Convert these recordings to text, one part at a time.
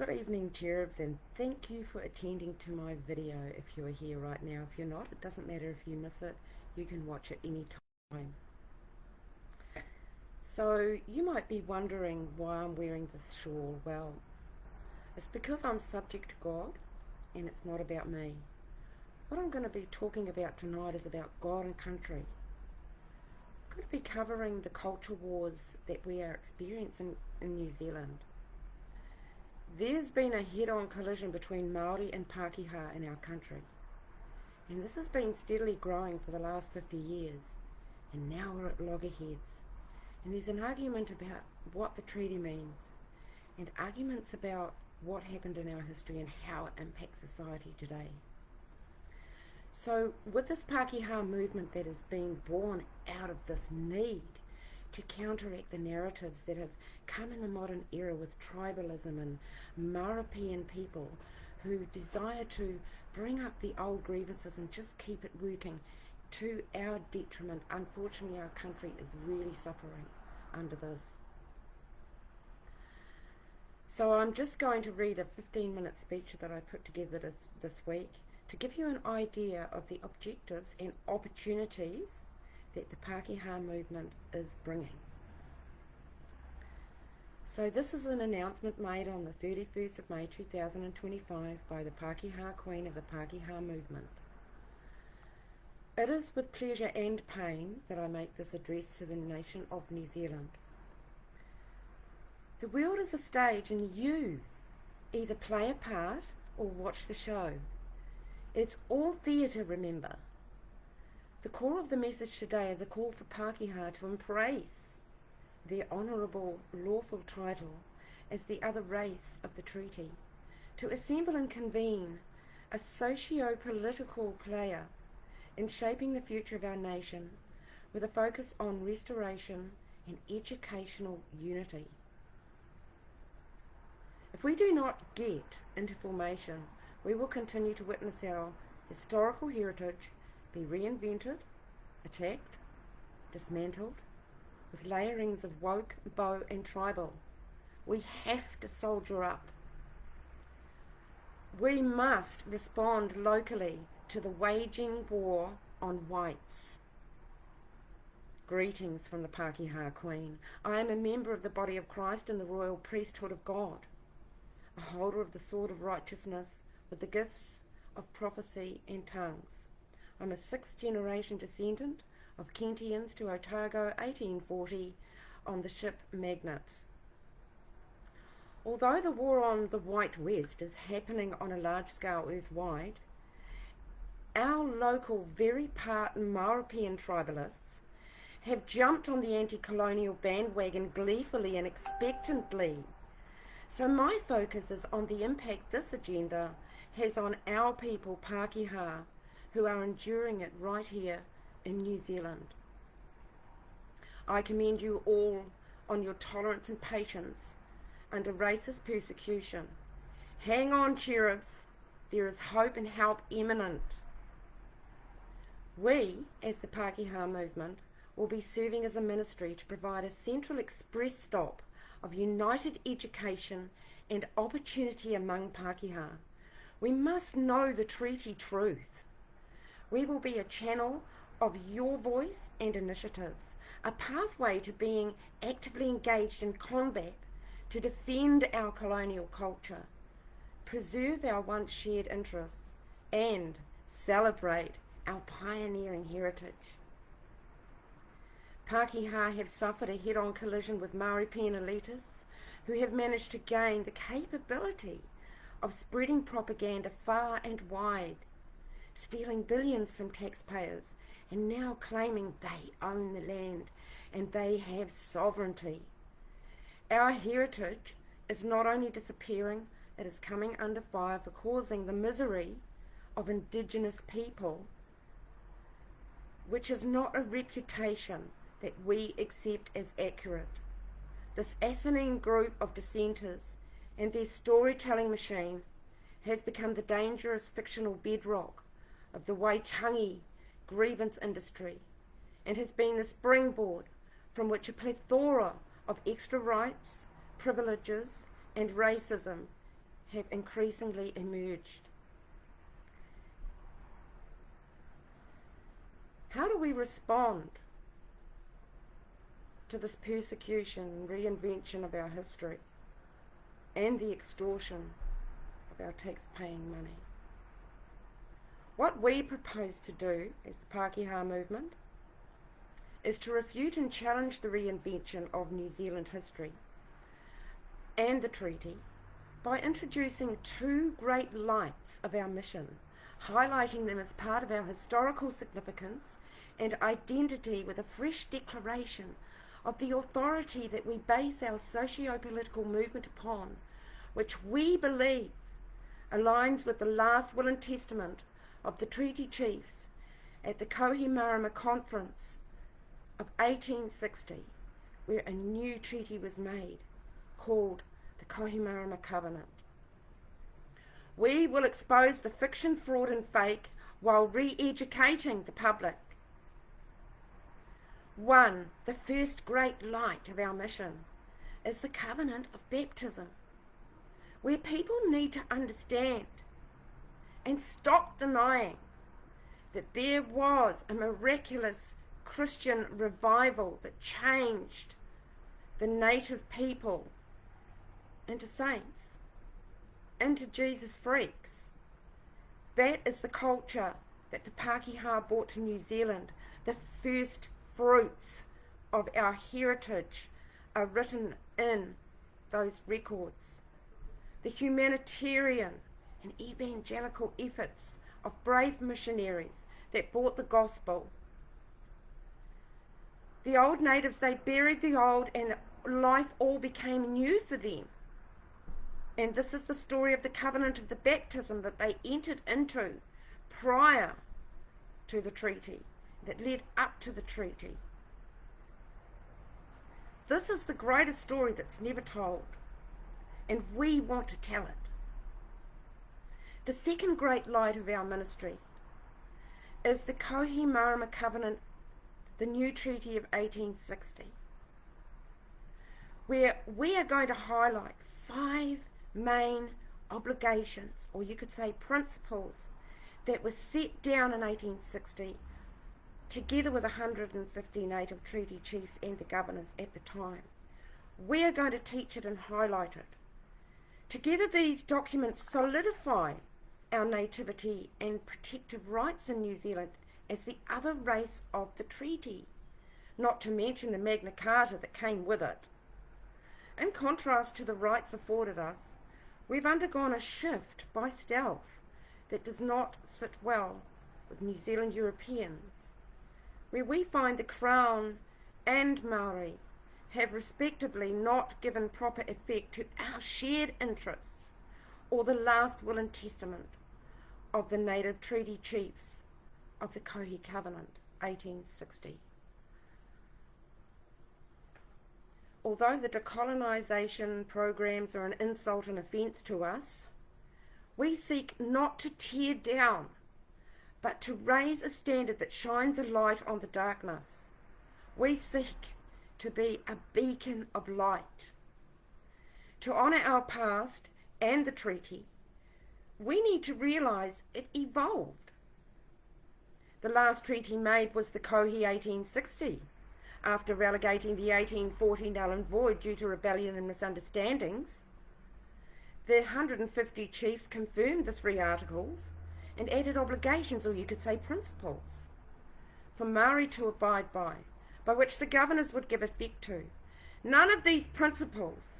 Good evening, cherubs, and thank you for attending to my video if you are here right now. If you're not, it doesn't matter if you miss it, you can watch it any time. So you might be wondering why I'm wearing this shawl. Well, it's because I'm subject to God and it's not about me. What I'm going to be talking about tonight is about God and country. I'm going to be covering the culture wars that we are experiencing in New Zealand. There's been a head-on collision between Māori and Pakeha in our country, and this has been steadily growing for the last 50 years, and now we're at loggerheads, and there's an argument about what the treaty means, and arguments about what happened in our history and how it impacts society today. So with this Pakeha movement that is being born out of this need to counteract the narratives that have come in the modern era with tribalism and Māoridom people who desire to bring up the old grievances and just keep it working to our detriment. Unfortunately, our country is really suffering under this. So I'm just going to read a 15-minute speech that I put together this week to give you an idea of the objectives and opportunities that the Pakeha movement is bringing. So this is an announcement made on the 31st of May 2025 by the Pakeha Queen of the Pakeha movement. It is with pleasure and pain that I make this address to the nation of New Zealand. The world is a stage and you either play a part or watch the show. It's all theatre, remember. The core of the message today is a call for Pakeha to embrace their honourable lawful title as the other race of the treaty, to assemble and convene a socio-political player in shaping the future of our nation with a focus on restoration and educational unity. If we do not get into formation, we will continue to witness our historical heritage be reinvented, attacked, dismantled, with layerings of woke, bow and tribal. We have to soldier up. We must respond locally to the waging war on whites. Greetings from the Pakeha Queen. I am a member of the body of Christ in the royal priesthood of God, a holder of the sword of righteousness with the gifts of prophecy and tongues. I'm a sixth-generation descendant of Kentians to Otago 1840 on the ship Magnet. Although the war on the White West is happening on a large scale earth-wide, our local, very part Māoridom tribalists have jumped on the anti-colonial bandwagon gleefully and expectantly. So my focus is on the impact this agenda has on our people, Pakeha, who are enduring it right here in New Zealand. I commend you all on your tolerance and patience under racist persecution. Hang on, cherubs, there is hope and help imminent. We, as the Pakeha movement, will be serving as a ministry to provide a central express stop of united education and opportunity among Pakeha. We must know the treaty truth. We will be a channel of your voice and initiatives, a pathway to being actively engaged in combat to defend our colonial culture, preserve our once shared interests, and celebrate our pioneering heritage. Pakeha have suffered a head-on collision with Māoridom elitists who have managed to gain the capability of spreading propaganda far and wide, stealing billions from taxpayers, and now claiming they own the land and they have sovereignty. Our heritage is not only disappearing, it is coming under fire for causing the misery of Indigenous people, which is not a reputation that we accept as accurate. This asinine group of dissenters and their storytelling machine has become the dangerous fictional bedrock of the Waitangi grievance industry and has been the springboard from which a plethora of extra rights, privileges and racism have increasingly emerged. How do we respond to this persecution and reinvention of our history and the extortion of our tax-paying money? What we propose to do as the Pakeha movement is to refute and challenge the reinvention of New Zealand history and the treaty by introducing two great lights of our mission, highlighting them as part of our historical significance and identity with a fresh declaration of the authority that we base our socio-political movement upon, which we believe aligns with the last will and testament of the treaty chiefs at the Kohimarama Conference of 1860, where a new treaty was made called the Kohimarama Covenant. We will expose the fiction, fraud and fake while re-educating the public. One, the first great light of our mission is the covenant of baptism, where people need to understand and stop denying that there was a miraculous Christian revival that changed the native people into saints, into Jesus freaks. That is the culture that the Pakeha brought to New Zealand. The first fruits of our heritage are written in those records. The humanitarian and evangelical efforts of brave missionaries that brought the gospel. The old natives, they buried the old and life all became new for them. And this is the story of the covenant of the baptism that they entered into prior to the treaty, that led up to the treaty. This is the greatest story that's never told, and we want to tell it. The second great light of our ministry is the Kohimarama Covenant, the new treaty of 1860, where we are going to highlight 5 main obligations, or you could say principles, that were set down in 1860 together with 150 native treaty chiefs and the governors at the time. We are going to teach it and highlight it. Together these documents solidify our nativity and protective rights in New Zealand as the other race of the treaty, not to mention the Magna Carta that came with it. In contrast to the rights afforded us, we've undergone a shift by stealth that does not sit well with New Zealand Europeans, where we find the Crown and Maori have respectively not given proper effect to our shared interests or the last will and testament of the native treaty chiefs of the Kohi Covenant, 1860. Although the decolonisation programs are an insult and offence to us, we seek not to tear down, but to raise a standard that shines a light on the darkness. We seek to be a beacon of light. To honour our past and the treaty, we need to realise it evolved. The last treaty made was the Kohi 1860, after relegating the 1840 null and void due to rebellion and misunderstandings. The 150 chiefs confirmed the 3 articles and added obligations, or you could say principles, for Maori to abide by which the governors would give effect to. None of these principles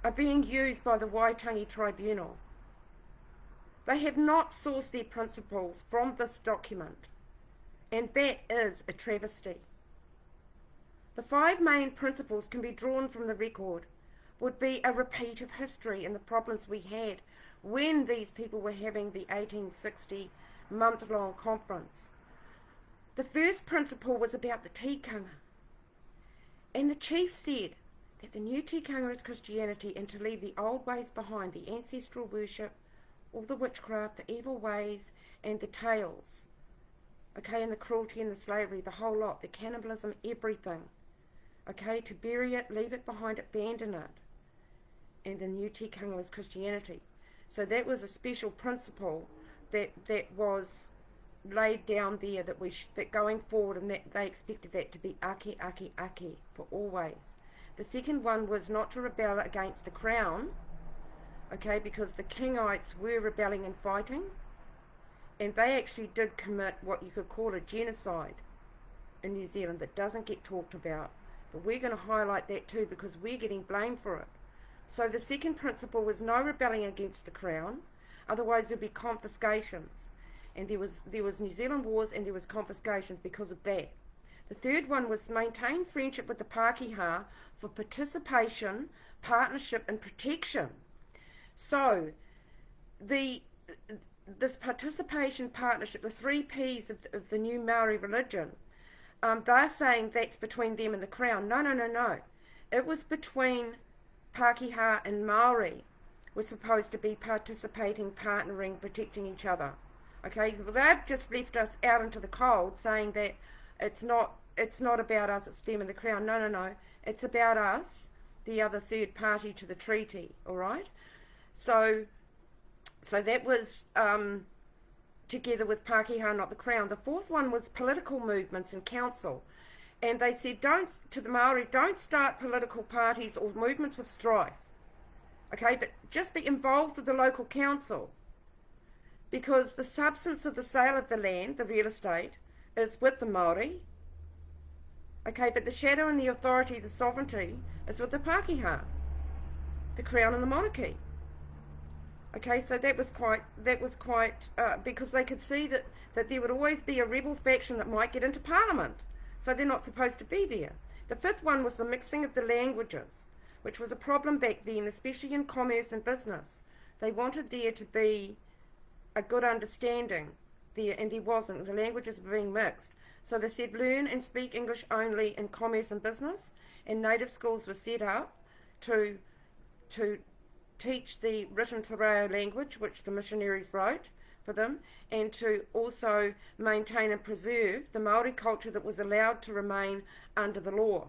are being used by the Waitangi Tribunal. They have not sourced their principles from this document, and that is a travesty. The 5 main principles can be drawn from the record, would be a repeat of history and the problems we had when these people were having the 1860 month-long conference. The first principle was about the tikanga, and the chief said that the new tikanga is Christianity and to leave the old ways behind, the ancestral worship, all the witchcraft, the evil ways and the tales, okay, and the cruelty and the slavery, the whole lot, the cannibalism, everything, okay, to bury it, leave it behind, abandon it, and the new tikanga was Christianity. So that was a special principle that was laid down there, that going forward, and that they expected that to be ake, ake, ake for always. The second one was not to rebel against the crown, okay, because the Kingites were rebelling and fighting, and they actually did commit what you could call a genocide in New Zealand that doesn't get talked about. But we're going to highlight that too, because we're getting blamed for it. So the second principle was no rebelling against the crown, otherwise there'd be confiscations. And there was New Zealand wars, and there was confiscations because of that. The third one was maintain friendship with the Pakeha for participation, partnership and protection. So this participation, partnership, the 3 P's of the new Maori religion, they're saying that's between them and the crown. No. It was between Pakeha and Maori were supposed to be participating, partnering, protecting each other. Okay, so they've just left us out into the cold, saying that it's not about us, it's them and the crown. No. It's about us, the other third party to the treaty, all right? So that was together with Pakeha, not the crown. The fourth one was political movements and council. And they said, to the Maori, don't start political parties or movements of strife. Okay, but just be involved with the local council. Because the substance of the sale of the land, the real estate, is with the Maori. Okay, but the shadow and the authority, the sovereignty, is with the Pakeha, the crown and the monarchy. Okay, so that was quite because they could see that there would always be a rebel faction that might get into Parliament. So they're not supposed to be there. The fifth one was the mixing of the languages, which was a problem back then, especially in commerce and business. They wanted there to be a good understanding there, and there wasn't. The languages were being mixed. So they said learn and speak English only in commerce and business, and native schools were set up to teach the written te reo language, which the missionaries wrote for them, and to also maintain and preserve the Maori culture that was allowed to remain under the law.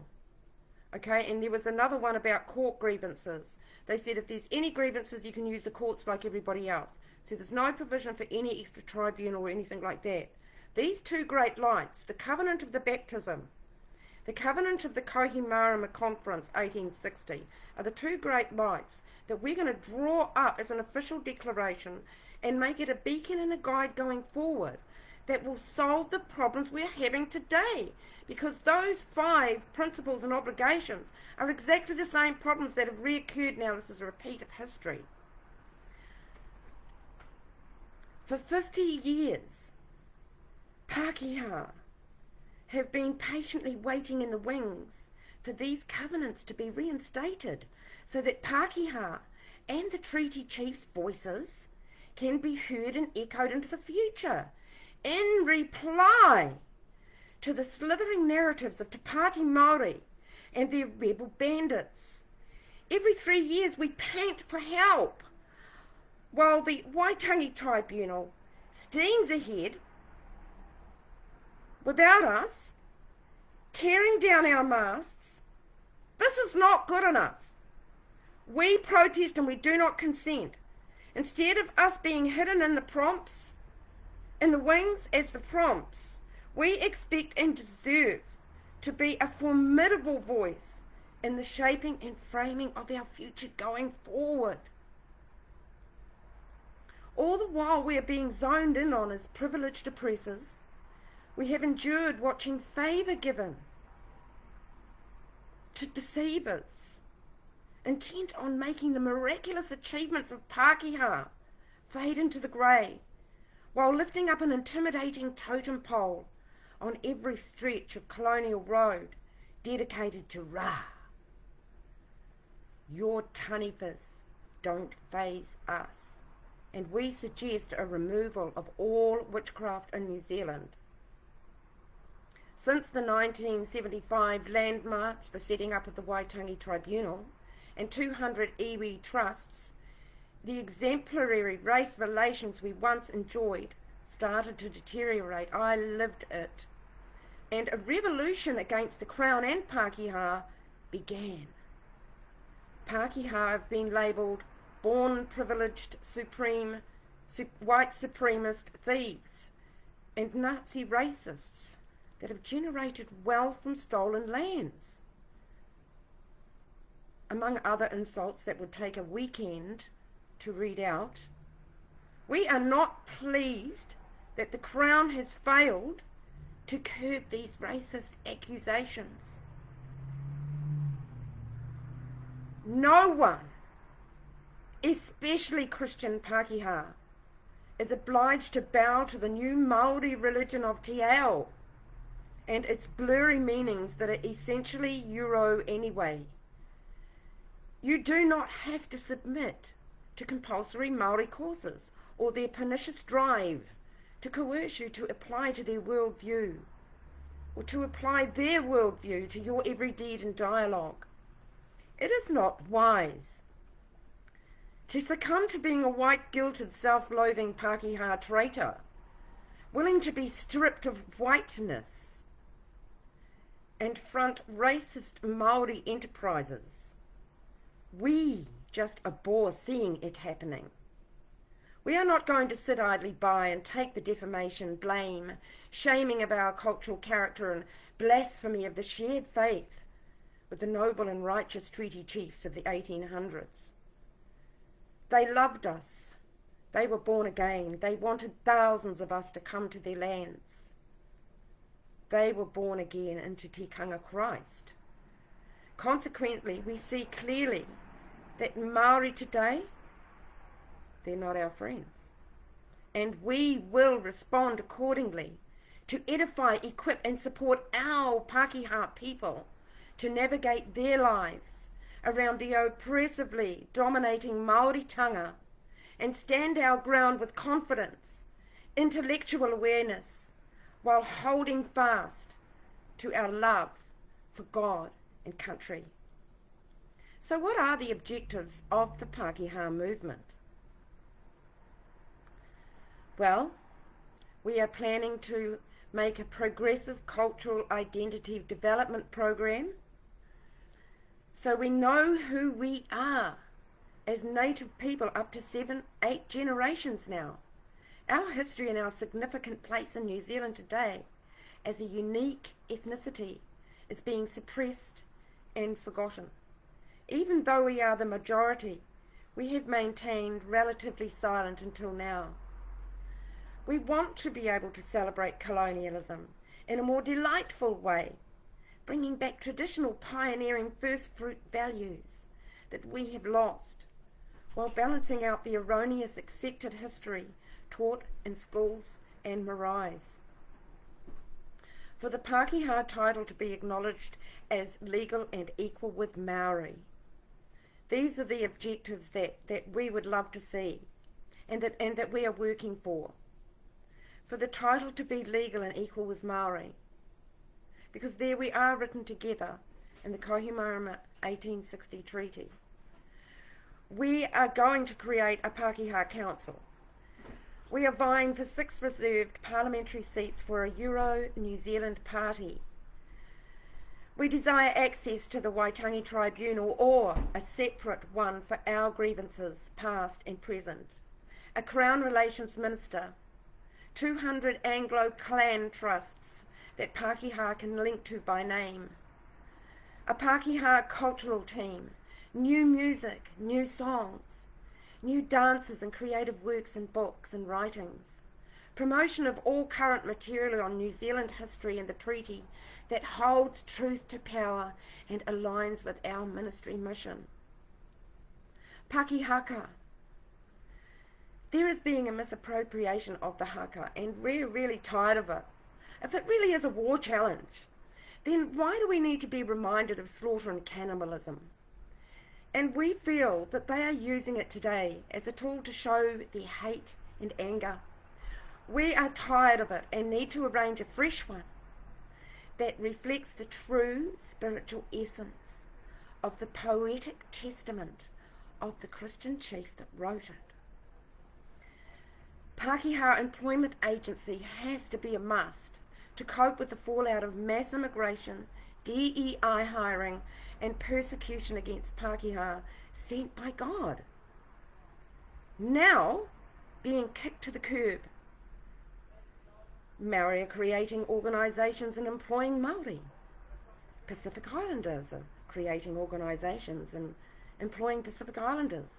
Okay, and there was another one about court grievances. They said if there's any grievances, you can use the courts like everybody else. So there's no provision for any extra tribunal or anything like that. These 2 great lights, the covenant of the baptism, the covenant of the Kohimarama Conference 1860, are the 2 great lights that we're going to draw up as an official declaration and make it a beacon and a guide going forward that will solve the problems we're having today. Because those 5 principles and obligations are exactly the same problems that have reoccurred now. This is a repeat of history. For 50 years, Pakeha have been patiently waiting in the wings for these covenants to be reinstated so that Pakeha and the treaty chiefs' voices can be heard and echoed into the future in reply to the slithering narratives of Te Pāti Māori and their rebel bandits. Every 3 years we pant for help while the Waitangi Tribunal steams ahead without us, tearing down our masts. This is not good enough. We protest and we do not consent. Instead of us being hidden in the prompts, in the wings as the prompts, we expect and deserve to be a formidable voice in the shaping and framing of our future going forward. All the while we are being zoned in on as privileged oppressors, we have endured watching favour given to deceivers, intent on making the miraculous achievements of Pakeha fade into the grey, while lifting up an intimidating totem pole on every stretch of colonial road dedicated to Ra. Your tanifas don't faze us, and we suggest a removal of all witchcraft in New Zealand. Since the 1975 Land March, the setting up of the Waitangi Tribunal, and 200 iwi trusts, the exemplary race relations we once enjoyed started to deteriorate. I lived it. And a revolution against the Crown and Pakeha began. Pakeha have been labelled born privileged white supremacist thieves and Nazi racists that have generated wealth from stolen lands, among other insults that would take a weekend to read out. We are not pleased that the Crown has failed to curb these racist accusations. No one, especially Christian Pakeha, is obliged to bow to the new Māori religion of Te Ao and its blurry meanings that are essentially Euro anyway. You do not have to submit to compulsory Māori courses or their pernicious drive to coerce you to apply to their worldview or to apply their worldview to your every deed and dialogue. It is not wise to succumb to being a white-guilted, self-loathing Pakeha traitor, willing to be stripped of whiteness and front racist Māori enterprises. We just abhor seeing it happening. We are not going to sit idly by and take the defamation, blame, shaming of our cultural character and blasphemy of the shared faith with the noble and righteous treaty chiefs of the 1800s. They loved us. They were born again. They wanted thousands of us to come to their lands. They were born again into Tikanga Christ. Consequently, we see clearly that Māori today, they're not our friends. And we will respond accordingly to edify, equip and support our Pakeha people to navigate their lives around the oppressively dominating Māoritanga and stand our ground with confidence, intellectual awareness, while holding fast to our love for God and country. So what are the objectives of the Pakeha movement? Well, we are planning to make a progressive cultural identity development program so we know who we are as native people up to 7, 8 generations now. Our history and our significant place in New Zealand today as a unique ethnicity is being suppressed and forgotten. Even though we are the majority, we have maintained relatively silent until now. We want to be able to celebrate colonialism in a more delightful way, bringing back traditional pioneering first fruit values that we have lost, while balancing out the erroneous accepted history taught in schools and maraes. For the Pakeha title to be acknowledged as legal and equal with Maori. These are the objectives that we would love to see and that we are working for. For the title to be legal and equal with Maori, because there we are written together in the Kohimarama 1860 Treaty. We are going to create a Pakeha Council. We are vying for 6 reserved parliamentary seats for a Euro-New Zealand party. We desire access to the Waitangi Tribunal or a separate one for our grievances, past and present, a Crown Relations Minister, 200 Anglo clan trusts that Pakeha can link to by name, a Pakeha cultural team, new music, new songs, new dances and creative works and books and writings, promotion of all current material on New Zealand history and the treaty that holds truth to power and aligns with our ministry mission. Pakehaka. There is being a misappropriation of the haka, and we're really tired of it. If it really is a war challenge, then why do we need to be reminded of slaughter and cannibalism? And we feel that they are using it today as a tool to show their hate and anger. We are tired of it and need to arrange a fresh one that reflects the true spiritual essence of the poetic testament of the Christian chief that wrote it. Pakeha Employment Agency has to be a must to cope with the fallout of mass immigration, DEI hiring, and persecution against Pakeha sent by God, now being kicked to the curb. Maori are creating organisations and employing Māori. Pacific Islanders are creating organisations and employing Pacific Islanders.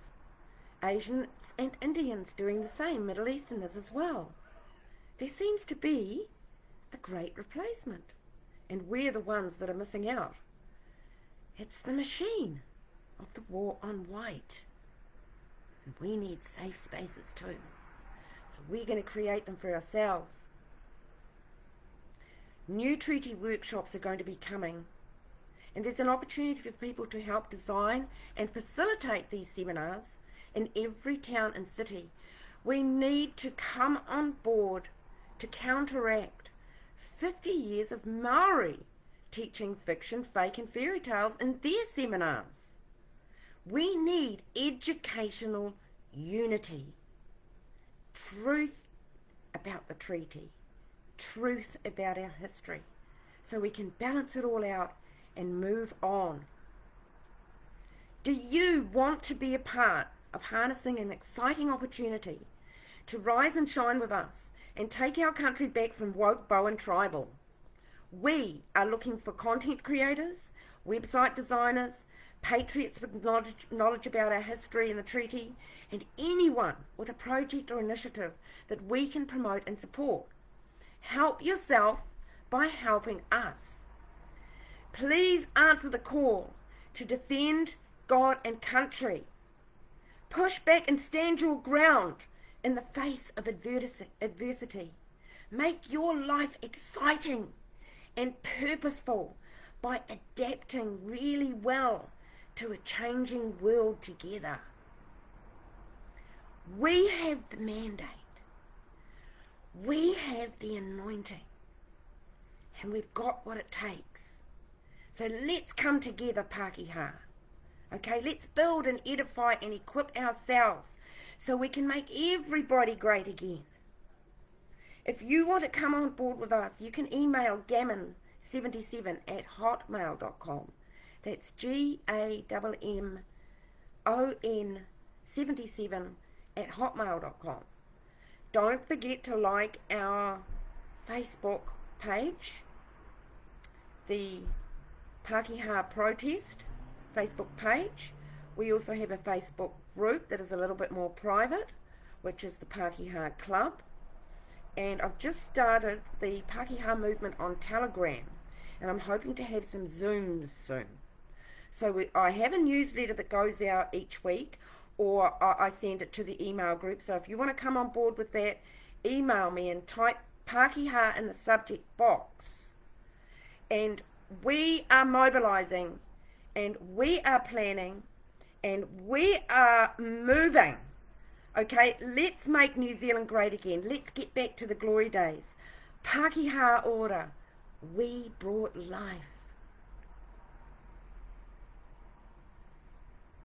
Asians and Indians doing the same, Middle Easterners as well. There seems to be a great replacement, and we're the ones that are missing out. It's the machine of the war on white. And we need safe spaces too. So we're going to create them for ourselves. New treaty workshops are going to be coming, and there's an opportunity for people to help design and facilitate these seminars in every town and city. We need to come on board to counteract 50 years of Maori teaching fiction, fake and fairy tales in their seminars. We need educational unity, truth about the treaty, truth about our history, so we can balance it all out and move on. Do you want to be a part of harnessing an exciting opportunity to rise and shine with us and take our country back from woke, bow and tribal? We are looking for content creators, website designers, patriots with knowledge about our history and the treaty, and anyone with a project or initiative that we can promote and support. Help yourself by helping us. Please answer the call to defend God and country. Push back and stand your ground in the face of adversity. Make your life exciting and purposeful by adapting really well to a changing world together. We have the mandate. We have the anointing, and we've got what it takes. So let's come together, Pakeha. Okay, let's build and edify and equip ourselves so we can make everybody great again. If you want to come on board with us, you can email gammon77@hotmail.com. That's GAMMON77@hotmail.com. Don't forget to like our Facebook page, the Pakeha Protest Facebook page. We also have a Facebook group that is a little bit more private, which is the Pakeha Club. And I've just started the Pakeha movement on Telegram, and I'm hoping to have some Zooms soon. So I have a newsletter that goes out each week, or I send it to the email group. So if you want to come on board with that, email me and type Pakeha in the subject box. And we are mobilizing, and we are planning, and we are moving. Okay, let's make New Zealand great again. Let's get back to the glory days. Pakeha order. We brought life.